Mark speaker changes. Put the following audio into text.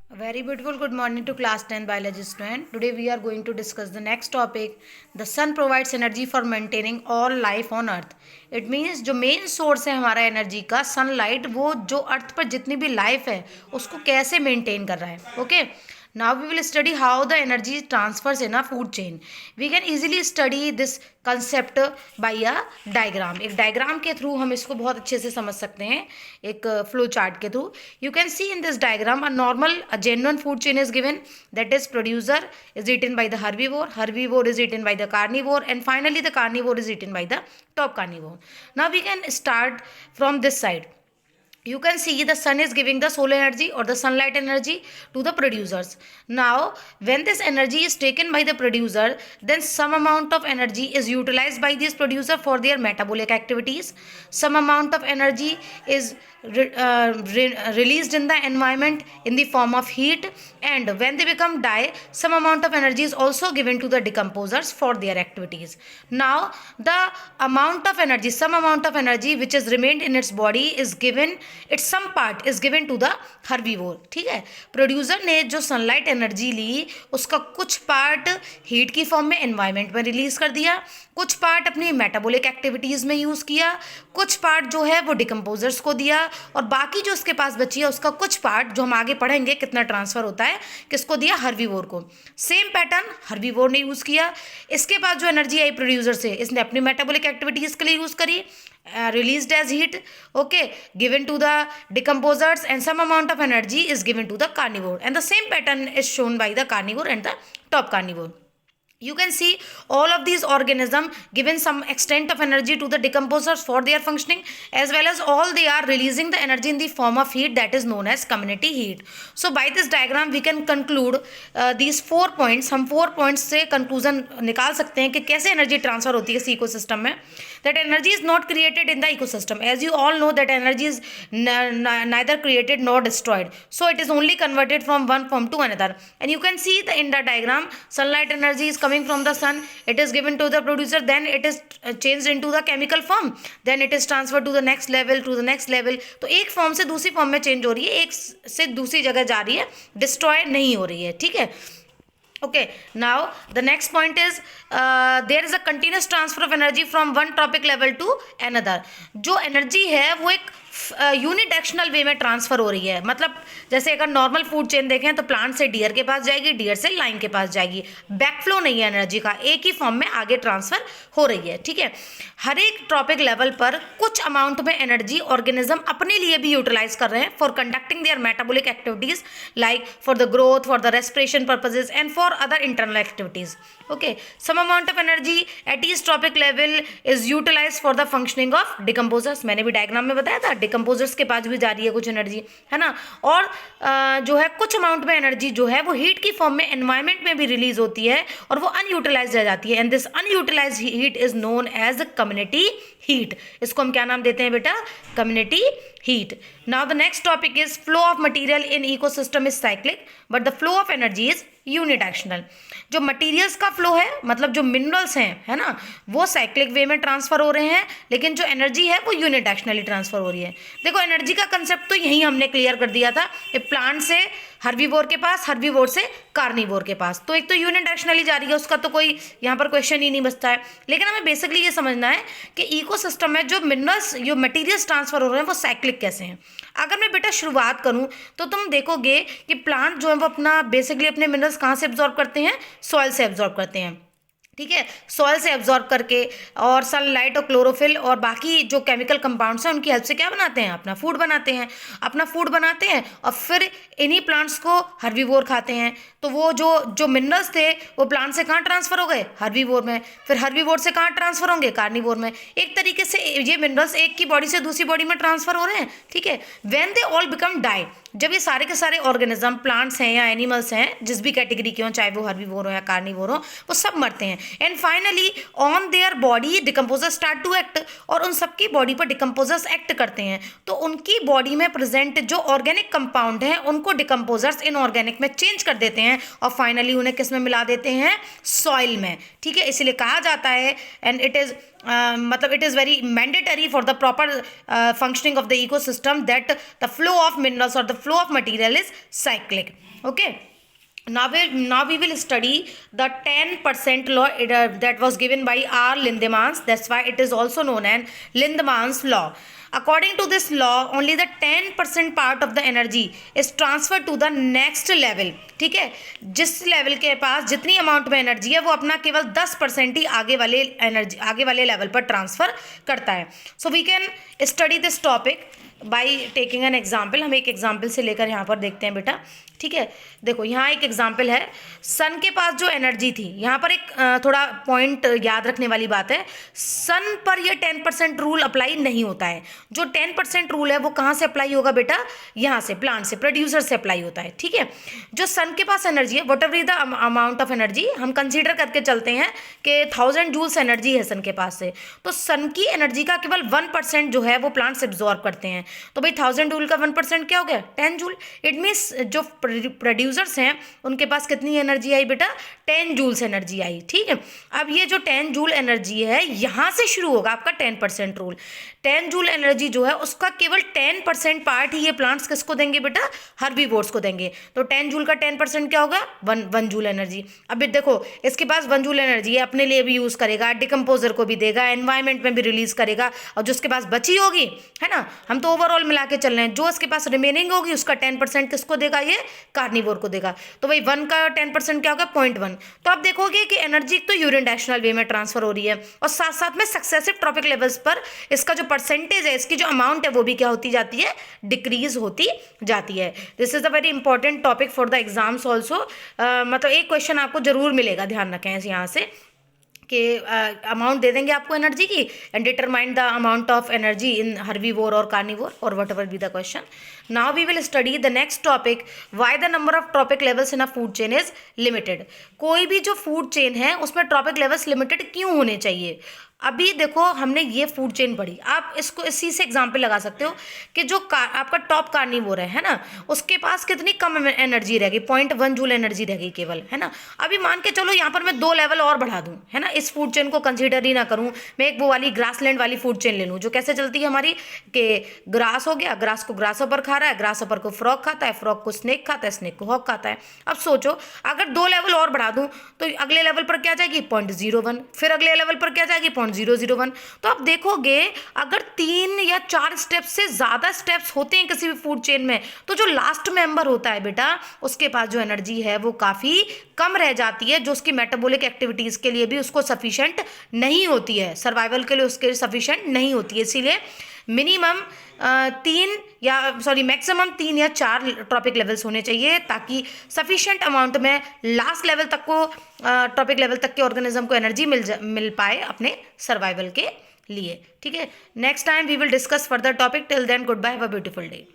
Speaker 1: A very beautiful good morning to class 10 biology student. Today we are going to discuss the next topic. The sun provides energy for maintaining all life on earth. It means जो main source है हमारा energy का sunlight, वो जो अर्थ पर जितनी भी life है उसको कैसे मेंटेन कर रहा है. Okay, now we will study how the energy transfers in a food chain. We can easily study this concept by a diagram. एक डायग्राम के थ्रू हम इसको बहुत अच्छे से समझ सकते हैं, एक फ्लो चार्ट के through. You can see in this diagram a genuine food chain is given, that is producer is eaten by the herbivore is eaten by the carnivore, and finally the carnivore is eaten by the top carnivore. Now we can start from this side. You can see the sun is giving the solar energy or the sunlight energy to the producers. Now when this energy is taken by the producer, then some amount of energy is utilized by this producer for their metabolic activities. Some amount of energy is released in the environment in the form of heat, and when they become die, some amount of energy is also given to the decomposers for their activities. Now the amount of energy, some amount of energy which is remained in its body is given, its some part is given to the herbivore. ठीक है, producer ने जो sunlight energy ली उसका कुछ part heat की form में environment में release कर दिया, कुछ पार्ट अपनी मेटाबॉलिक एक्टिविटीज़ में यूज़ किया, कुछ पार्ट जो है वो डिकम्पोजर्स को दिया, और बाकी जो उसके पास बची है उसका कुछ पार्ट जो हम आगे पढ़ेंगे कितना ट्रांसफ़र होता है किसको दिया, हर्बीवोर को. सेम पैटर्न हर्बीवोर ने यूज़ किया. इसके बाद जो एनर्जी आई प्रोड्यूसर से, इसने अपनी मेटाबॉलिक एक्टिविटीज़ के लिए यूज़ करी, released as heat, okay, given to the decomposers, and some amount of energy is given to the carnivore, and the same pattern is shown by the carnivore and the top carnivore. You can see all of these organisms given some extent of energy to the decomposers for their functioning, as well as all they are releasing the energy in the form of heat, that is known as community heat. So by this diagram we can conclude these 4 points. हम 4 points से conclusion निकाल सकते हैं कि कैसे energy transfer होती है इस ecosystem में. That energy is not created in the ecosystem. As you all know that energy is neither created nor destroyed. So it is only converted from one form to another. And you can see in the diagram, sunlight energy is coming from the sun, it is given to the producer, then it is changed into the chemical form, then it is transferred to the next level, to the next level. तो एक form से दूसरी form में change हो रही है, एक से दूसरी जगह जा रही है, डिस्ट्रॉय नहीं हो रही है. ठीक है. Okay, now the next point is there is a continuous transfer of energy from one tropic level to another. जो एनर्जी है वो एक यूनिडायरेक्शनल वे में ट्रांसफ़र हो रही है. मतलब जैसे अगर नॉर्मल फूड चेन देखें तो प्लांट से डियर के पास जाएगी, डियर से लाइन के पास जाएगी, बैकफ्लो नहीं है एनर्जी का, एक ही फॉर्म में आगे ट्रांसफ़र हो रही है. ठीक है, हर एक ट्रॉपिक लेवल पर कुछ अमाउंट में एनर्जी ऑर्गेनिज्म अपने लिए भी यूटिलाइज कर रहे हैं for conducting their metabolic activities, like for the growth, for the respiration purposes, and for other internal activities. Okay, some amount of energy at each tropic level is utilized for the functioning of decomposers. मैंने भी diagram में बताया था, decomposers के पास भी जा रही है कुछ एनर्जी, है ना. और जो है कुछ अमाउंट में एनर्जी जो है वो हीट की फॉर्म में एनवायरनमेंट में भी रिलीज होती है और वो अनयूटिलाइज रह जाती है, and this unutilise heat is known as community heat. इसको हम क्या नाम देते हैं बेटा, community heat. Now the next topic is flow of material in ecosystem is cyclic, but the flow of energy is unidirectional. जो मटीरियल्स का flow है, मतलब जो मिनरल्स हैं, है ना, वो साइक्लिक वे में ट्रांसफर हो रहे हैं, लेकिन जो एनर्जी है वो यूनिडायरेक्शनली ट्रांसफर हो रही है. देखो एनर्जी का कंसेप्ट तो यही हमने क्लियर कर दिया था कि प्लांट से हर्बीवोर के पास, हर्बीवोर से कार्निवोर के पास, तो एक तो यूनिडायरेक्शनली जा रही है, उसका तो कोई यहाँ पर क्वेश्चन ही नहीं बचता है. लेकिन हमें बेसिकली ये समझना है कि इकोसिस्टम में जो मिनरल्स, जो मटीरियल्स ट्रांसफर हो रहे हैं वो साइक्लिक कैसे हैं. अगर मैं बेटा शुरुआत करूं तो तुम देखोगे कि प्लांट जो है वो अपना बेसिकली अपने मिनरल्स कहाँ से एब्जॉर्ब करते हैं, सॉइल से एब्जॉर्ब करते हैं. ठीक है, सॉइल से एब्जॉर्ब करके और सनलाइट और क्लोरोफिल और बाकी जो केमिकल कंपाउंड्स हैं उनकी हेल्प से क्या बनाते हैं, अपना फूड बनाते हैं. अपना फूड बनाते हैं और फिर इन्हीं प्लांट्स को हर्बीवोर खाते हैं. तो वो जो जो मिनरल्स थे वो प्लांट से कहाँ ट्रांसफ़र हो गए, हर्बीवोर में, फिर हर्बीवोर से कहाँ ट्रांसफ़र होंगे, कार्निवोर में. एक तरीके से ये मिनरल्स एक की बॉडी से दूसरी बॉडी में ट्रांसफ़र हो रहे हैं. ठीक है, when they all become die, जब ये सारे के सारे ऑर्गेनिज्म, प्लांट्स हैं या एनिमल्स हैं, जिस भी कैटेगरी के हों, चाहे वो हर्बीवोर हो या कार्निवोर हो, वो सब मरते हैं. And finally on their body decomposer start to act, और उन सबकी बॉडी पर डिकम्पोजर्स एक्ट करते हैं. तो उनकी बॉडी में प्रेजेंट जो ऑर्गेनिक कंपाउंड हैं उनको डिकम्पोजर्स इनऑर्गेनिक में चेंज कर देते हैं और फाइनली उन्हें किस में मिला देते हैं, सॉइल में. ठीक है, इसलिए कहा जाता है, एंड इट इज़ मतलब it is very mandatory for the proper functioning of the ecosystem that the flow of minerals or the flow of material is cyclic. Okay. Now we will study the 10% law that was given by R. Lindemann. That's why it is also known as Lindemann's law. According to this law, only the 10% part of the energy is transferred to the next level. ठीक है, जिस level के पास जितनी amount में energy है वो अपना केवल 10% ही आगे वाले लेवल पर ट्रांसफर करता है. So we can study this topic by taking an example. हम एक एग्जाम्पल से लेकर यहाँ पर देखते हैं बेटा. ठीक है, देखो यहाँ एक एग्जाम्पल है. सन के पास जो एनर्जी थी, यहाँ पर एक थोड़ा पॉइंट याद रखने वाली बात है. सन पर यह 10% रूल अप्लाई नहीं होता है. जो 10% रूल है वो कहाँ से अप्लाई होगा बेटा? यहाँ से, प्लांट से, प्रोड्यूसर से अप्लाई होता है. ठीक है, जो सन के पास एनर्जी है, what ever the amount of energy, हम कंसीडर करके चलते हैं कि 1000 जूल्स एनर्जी है सन के पास से, तो सन की एनर्जी का केवल 1% जो है वो प्लांट्स एब्जॉर्ब करते हैं. तो भाई 1000 जूल का 1% क्या हो गया? 10 जूल. इट मीन्स जो प्रोड्यूसर्स हैं उनके पास कितनी एनर्जी आई बेटा? 10 जूल्स एनर्जी आई. ठीक है, अब ये जो 10 जूल एनर्जी है यहाँ से शुरू होगा आपका 10% रूल. 10 जूल एनर्जी जो है उसका केवल 10% पार्ट ही ये प्लांट्स किसको देंगे बेटा? हर्बीवोर्स को देंगे. तो 10 जूल का 10% क्या होगा? 1 जूल एनर्जी. अब देखो इसके पास 1 जूल एनर्जी है, अपने लिए भी यूज़ करेगा, डिकम्पोजर को भी देगा, एनवायरमेंट में भी रिलीज करेगा, और जो उसके पास बची होगी, है ना, हम तो ओवरऑल मिला के चल रहे हैं, जो इसके पास रिमेनिंग होगी उसका 10% किसको देगा? ये कार्निवोर को देगा. तो भाई 1 का 10% क्या होगा? 0.1. तो आप देखोगे कि एनर्जी तो यूनिडायरेक्शनल वे में ट्रांसफर हो रही है, और साथ साथ में सक्सेसिव ट्रॉपिक लेवल्स पर इसका जो परसेंटेज है, इसकी जो अमाउंट है वो भी क्या होती जाती है? डिक्रीज होती जाती है. This is a very important topic for the exams also. मतलब एक क्वेश्चन आपको जरूर मिलेगा, ध्यान रखें यहाँ से, कि अमाउंट दे देंगे आपको एनर्जी की, and determine the amount of energy in herbivore और कार्निवोर और whatever be the question. Now we will study the next topic, why the number of trophic levels in a food chain is limited. कोई भी जो food chain है उसमें trophic levels limited क्यों होने चाहिए? अभी देखो हमने ये फूड चेन पढ़ी, आप इसको इसी से एग्जांपल लगा सकते हो कि जो आपका टॉप कार्निवोर है ना, उसके पास कितनी कम एनर्जी रहेगी? 0.1 जूल एनर्जी रहेगी केवल, है ना. अभी मान के चलो यहाँ पर मैं 2 लेवल और बढ़ा दूँ, है ना, इस फूड चेन को कंसीडर ही ना करूँ, मैं एक वो वाली ग्रासलैंड वाली फूड चेन ले लूँ, जो कैसे चलती है हमारी, कि ग्रास हो गया, ग्रास को ग्रासहोपर खा रहा है, ग्रासहोपर को फ्रॉग खाता है, फ्रॉग को स्नेक खाता है, स्नेक को हॉक खाता है. अब सोचो अगर 2 लेवल और बढ़ा दूँ तो अगले लेवल पर क्या जाएगी? 0.01. फिर अगले लेवल पर क्या जाएगी? 0.001. तो आप देखोगे अगर 3 या 4 स्टेप्स से ज़्यादा स्टेप्स होते हैं किसी भी फूड चेन में, तो जो लास्ट मेंबर होता है बेटा, उसके पास जो एनर्जी है वो काफ़ी कम रह जाती है, जो उसकी मेटाबॉलिक एक्टिविटीज़ के लिए भी उसको सफिशेंट नहीं होती है, सर्वाइवल के लिए उसके सफिशेंट नहीं होती है. इसीलिए मिनिमम 3 या 4 ट्रॉपिक लेवल्स होने चाहिए, ताकि सफिशेंट अमाउंट में लास्ट लेवल तक को, ट्रॉपिक लेवल तक के ऑर्गेनिज्म को एनर्जी मिल पाए अपने सर्वाइवल के लिए. ठीक है, next time we will discuss further topic. Till then goodbye, have a beautiful day.